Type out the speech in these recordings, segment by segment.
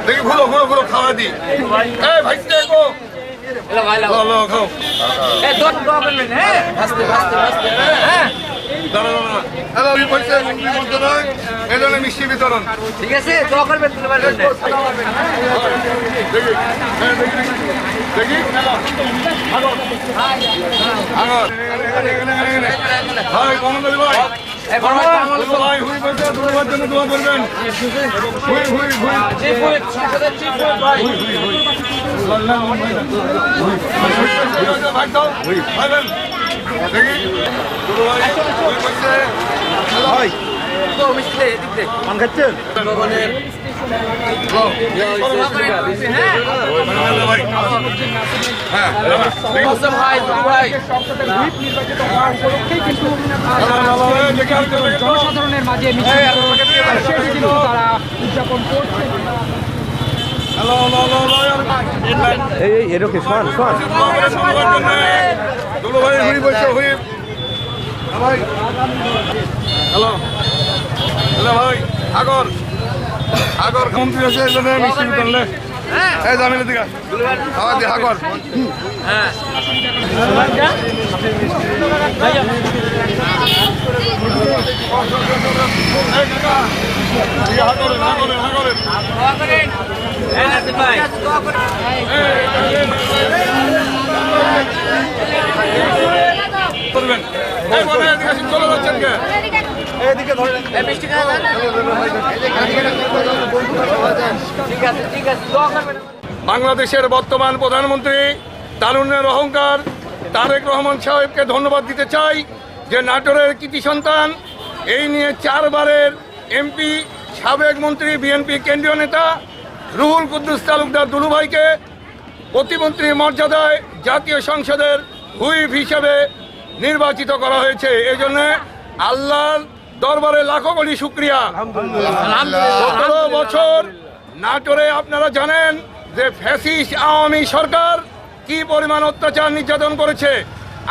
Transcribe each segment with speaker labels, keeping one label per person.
Speaker 1: দেখি ঘুরো ঘুরো ঘুরো খাওয়া দি ভাই দেখো মিষ্টি বিতরণ
Speaker 2: ঠিক আছে দোয়া করবেন
Speaker 3: জনসাধারণের মাঝে তারা উদযাপন করছে।
Speaker 1: হ্যালো হ্যালো ভাই আগর আগর মন্ত্রী আছে মিষ্টি বিতরণে এই জামিনের দিকে খাওয়া দি আগর করবেন চলে যাচ্ছেন কে এদিকে ধরেন বাংলাদেশের বর্তমান প্রধানমন্ত্রী তারুণ্যের অহংকার তারেক রহমান সাহেবকে ধন্যবাদ দিতে চাই যে নাটোরের কৃতি সন্তান এই নিয়ে 4 বারের এমপি সাবেক মন্ত্রী বিএনপি কেন্দ্রীয় নেতা রুহুল কুদ্দুস তালুকদার দুলু ভাইকে প্রতিমন্ত্রী মর্যাদায় জাতীয় সংসদের হুইপ হিসেবে নির্বাচিত করা হয়েছে। এই জন্য আল্লাহর দরবারে লাখো কোটি শুকরিয়া। 17 বছর নাটোরে আপনারা জানেন যে ফ্যাসিস্ট আওয়ামী সরকার কি পরিমাণ অত্যাচার নির্যাতন করেছে।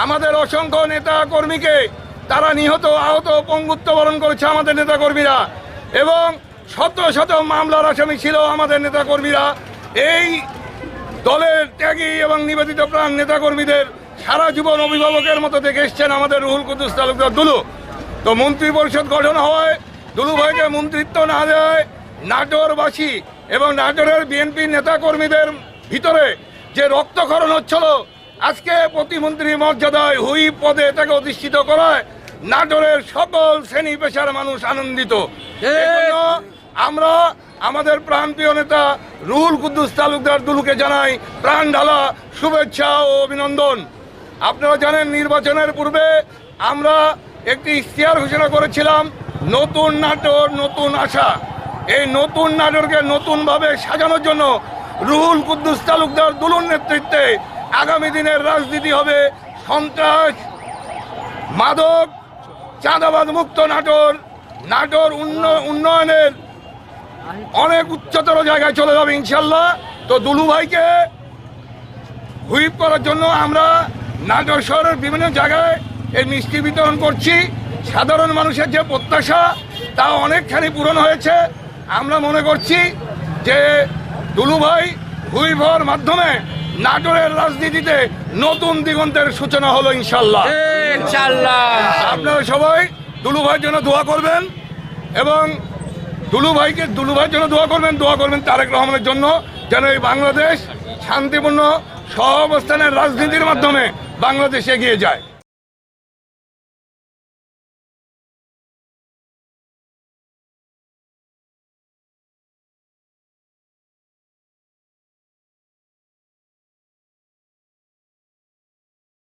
Speaker 1: আমাদের অসংখ্য নেতা কর্মীকে তারা নিহত আহত পঙ্গুত্ব বরণ করেছে আমাদের নেতা কর্মীরা, এবং শত শত মামলার আসামি ছিল আমাদের নেতা কর্মীরা। এই দলের ত্যাগী এবং নিবেদিত প্রাণ নেতা কর্মীদের সারা জীবন অভিভাবকের মতো দেখে এসছেন আমাদের রুহুল কুদ্দুস তালুকদার দুলু। তো মন্ত্রী পরিষদ গঠন হওয়ায় দুলু ভাইকে মন্ত্রিত্ব না দেওয়ায় নাটোরবাসী এবং নাটোরের বিএনপি নেতা কর্মীদের ভিতরে যে রক্তক্ষরণ হচ্ছিল, আজকে প্রতিমন্ত্রী মর্যাদায় হুইপ পদে তাকে অধিষ্ঠিত করায় নাটোরের সকল শ্রেণী পেশার মানুষ আনন্দিত। আমরা আমাদের প্রাণপ্রিয় নেতা রুহুল কুদ্দুস তালুকদার দুলুকে জানাই প্রাণ ঢালা শুভেচ্ছা ও অভিনন্দন। আপনারা জানেন নির্বাচনের পূর্বে আমরা একটি ইশতেহার ঘোষণা করেছিলাম, নতুন নাটোর নতুন আশা। এই নতুন নাটোরকে নতুনভাবে সাজানোর জন্য রুহুল কুদ্দুস তালুকদার দুলুর নেতৃত্বে আগামী দিনের রাজনীতি হবে সন্ত্রাস, মাদক, চাঁদাবাদ মুক্ত নাটোর। নাটোর উন্নয়নের অনেক উচ্চতর জায়গায় চলে যাবে ইনশাল্লাহ। তো দুলু ভাইকে হুইপ করার জন্য আমরা নাটোর শহরের বিভিন্ন জায়গায় এই মিষ্টি বিতরণ করছি। সাধারণ মানুষের যে প্রত্যাশা তা অনেকখানি পূরণ হয়েছে। আমরা মনে করছি যে দুলু ভাই হুইপ হওয়ার মাধ্যমে নাটোরের রাজনীতিতে নতুন দিগন্তের সূচনা হলো ইনশাল্লাহ। আপনারা সবাই দুলু ভাইয়ের জন্য দোয়া করবেন এবং দুলু ভাইয়ের জন্য দোয়া করবেন তারেক রহমানের জন্য, যেন এই বাংলাদেশ শান্তিপূর্ণ সহাবস্থানের রাজনীতির মাধ্যমে বাংলাদেশ এগিয়ে যায়।